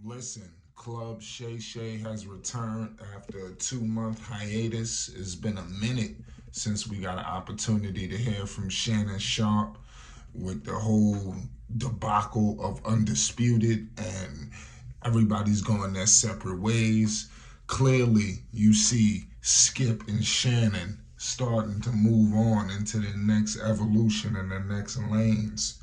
Listen, Club Shay has returned after a 2 month hiatus. It's been a minute since we got an opportunity to hear from Shannon Sharpe with the whole debacle of Undisputed, and everybody's going their separate ways. Clearly, you see Skip and Shannon starting to move on into the next evolution and the next lanes.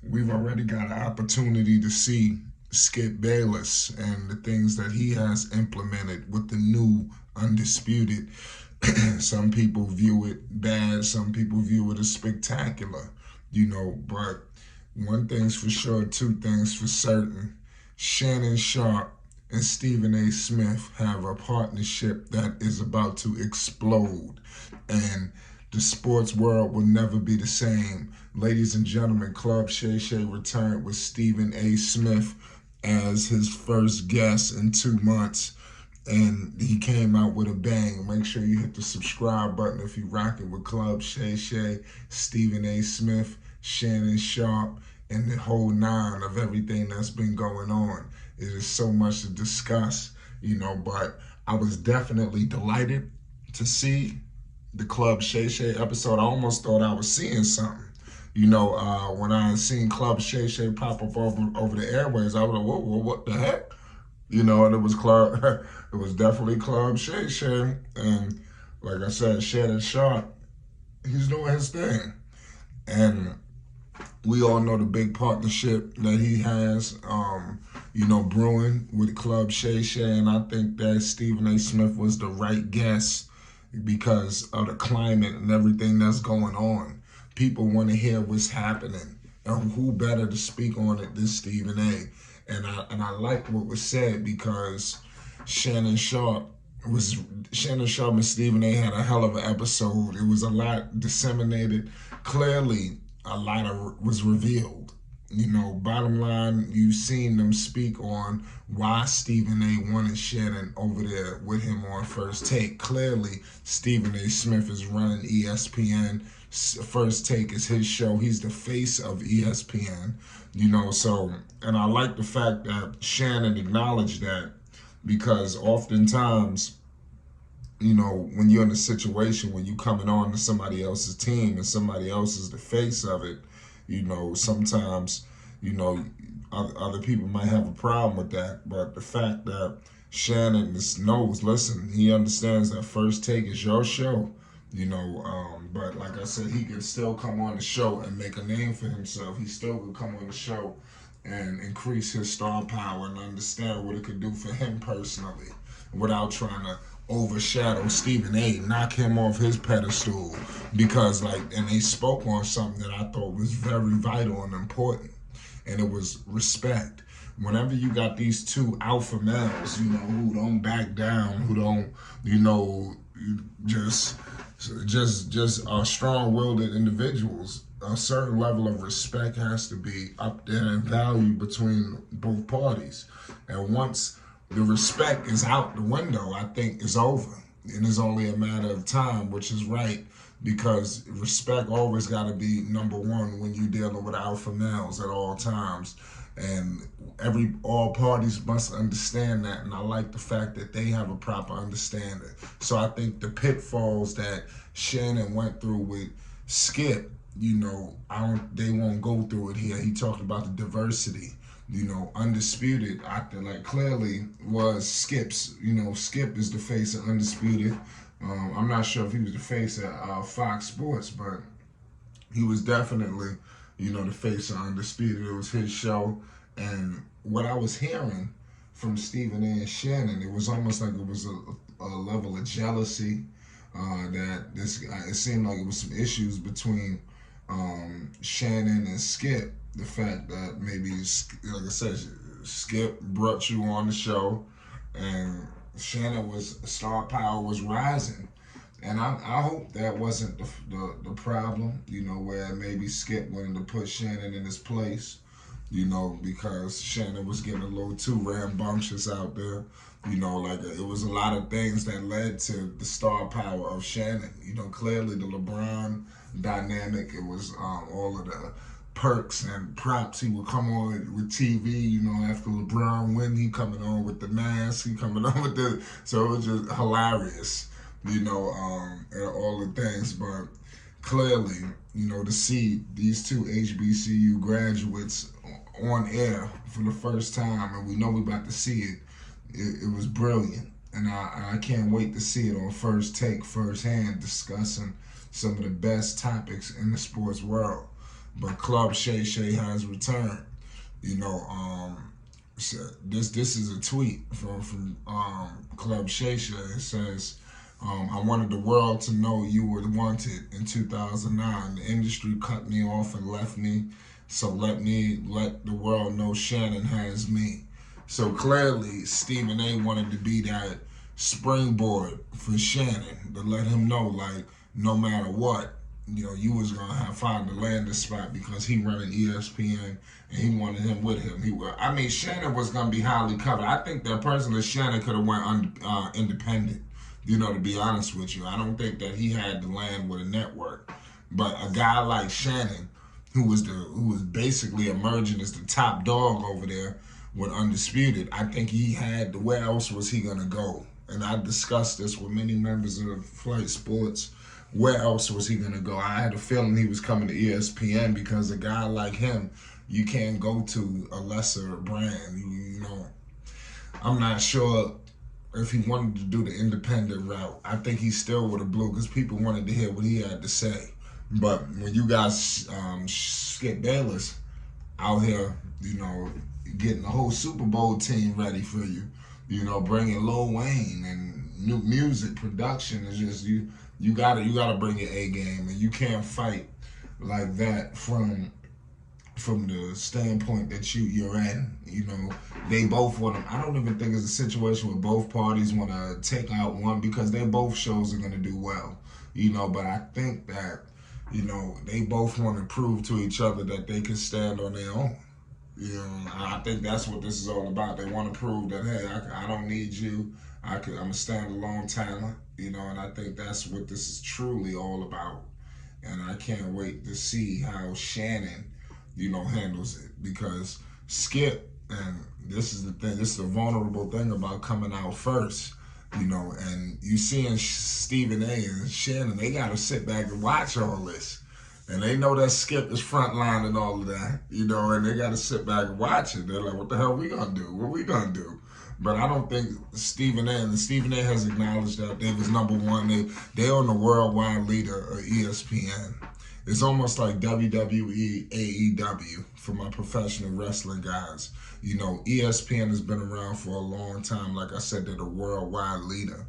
We've already got an opportunity to see Skip Bayless and the things that he has implemented with the new Undisputed. Some people view it bad, some people view it as spectacular, but one thing's for sure, two things for certain. Shannon Sharpe and Stephen A. Smith have a partnership that is about to explode. And the sports world will never be the same. Ladies and gentlemen, Club Shay returned with Stephen A. Smith as his first guest in 2 months. And he came out with a bang. Make sure you hit the subscribe button if you're rocking with Club Shay, Stephen A. Smith, Shannon Sharpe, and the whole nine of everything that's been going on. It is so much to discuss, but I was definitely delighted to see the Club Shay episode. I almost thought I was seeing something. When I seen Club Shay pop up over the airways, I was like, whoa, what the heck? And it was it was definitely Club Shay. And like I said, Shannon Sharpe, he's doing his thing. And we all know the big partnership that he has, brewing with Club Shay. And I think that Stephen A. Smith was the right guest because of the climate and everything that's going on. People want to hear what's happening, and who better to speak on it than Stephen A. And I like what was said because Shannon Sharpe and Stephen A. had a hell of an episode. It was a lot disseminated. Clearly, a lot was revealed. Bottom line, you've seen them speak on why Stephen A. wanted Shannon over there with him on First Take. Clearly, Stephen A. Smith is running ESPN. First Take is his show. He's the face of ESPN, and I like the fact that Shannon acknowledged that because oftentimes, when you're in a situation when you coming on to somebody else's team and somebody else is the face of it, sometimes, other people might have a problem with that. But the fact that Shannon knows, listen, he understands that First Take is your show, but like I said, he can still come on the show and make a name for himself. He still can come on the show and increase his star power and understand what it could do for him personally without trying to overshadow Stephen A., knock him off his pedestal, because and they spoke on something that I thought was very vital and important, and it was respect. Whenever you got these two alpha males, who don't back down, who don't, just strong-willed individuals, a certain level of respect has to be up there and value between both parties. And once the respect is out the window, I think it's over. And it's only a matter of time, which is right, because respect always got to be number one when you're dealing with alpha males at all times. And all parties must understand that, and I like the fact that they have a proper understanding. So I think the pitfalls that Shannon went through with Skip, they won't go through it here. He talked about the diversity. Undisputed, I think, clearly was Skip's. Skip is the face of Undisputed. I'm not sure if he was the face of Fox Sports, but he was definitely, the face of Undisputed. It was his show. And what I was hearing from Stephen A. and Shannon, it was almost like it was a level of jealousy. It seemed like it was some issues between Shannon and Skip. The fact that maybe, like I said, Skip brought you on the show, and Shannon star power was rising. And I hope that wasn't the problem, where maybe Skip wanted to put Shannon in his place, because Shannon was getting a little too rambunctious out there. It was a lot of things that led to the star power of Shannon. Clearly the LeBron dynamic, it was all of perks and props. He would come on with TV, after LeBron win, he coming on with the mask, he coming on with so it was just hilarious, and all the things. But clearly, to see these two HBCU graduates on air for the first time, and we know we about to see it was brilliant. And I can't wait to see it on First Take, firsthand, discussing some of the best topics in the sports world. But Club Shay has returned. So this is a tweet from Club Shay. It says, I wanted the world to know you were wanted in 2009. The industry cut me off and left me, so let the world know Shannon has me. So clearly, Stephen A. wanted to be that springboard for Shannon to let him know, like, no matter what, you was gonna find the landing spot because he running ESPN and he wanted him with him. Shannon was gonna be highly covered. I think that personally Shannon could have went independent. To be honest with you, I don't think that he had to land with a network. But a guy like Shannon, who was basically emerging as the top dog over there with Undisputed, I think he had. Where else was he gonna go? And I discussed this with many members of Flight Sports. Where else was he going to go? I had a feeling he was coming to ESPN because a guy like him, you can't go to a lesser brand. I'm not sure if he wanted to do the independent route. I think he still would have blew because people wanted to hear what he had to say. But when you got Skip Bayless out here, getting the whole Super Bowl team ready for you, bringing Lil Wayne and new music production is just you gotta bring your A game, and you can't fight like that from the standpoint that you're in. They both want to. I don't even think it's a situation where both parties want to take out one because their both shows are gonna do well. But I think that they both want to prove to each other that they can stand on their own. I think that's what this is all about. They want to prove that, hey, I don't need you. I'm a standalone talent, and I think that's what this is truly all about. And I can't wait to see how Shannon, handles it, because Skip, and this is the thing, this is the vulnerable thing about coming out first, and you seeing Stephen A. and Shannon, they got to sit back and watch all this. And they know that Skip is frontline and all of that, and they got to sit back and watch it. They're like, what the hell we going to do? What we going to do? But I don't think Stephen A. has acknowledged that they was number one. They on the worldwide leader of ESPN. It's almost like WWE, AEW for my professional wrestling guys. ESPN has been around for a long time. Like I said, they're the worldwide leader.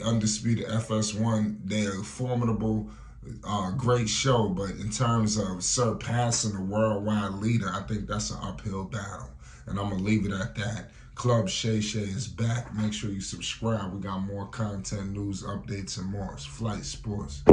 Undisputed FS1, they're formidable. Great show, but in terms of surpassing the worldwide leader, I think that's an uphill battle. And I'm going to leave it at that. Club Shay is back. Make sure you subscribe. We got more content, news, updates, and more. It's Flight Sports.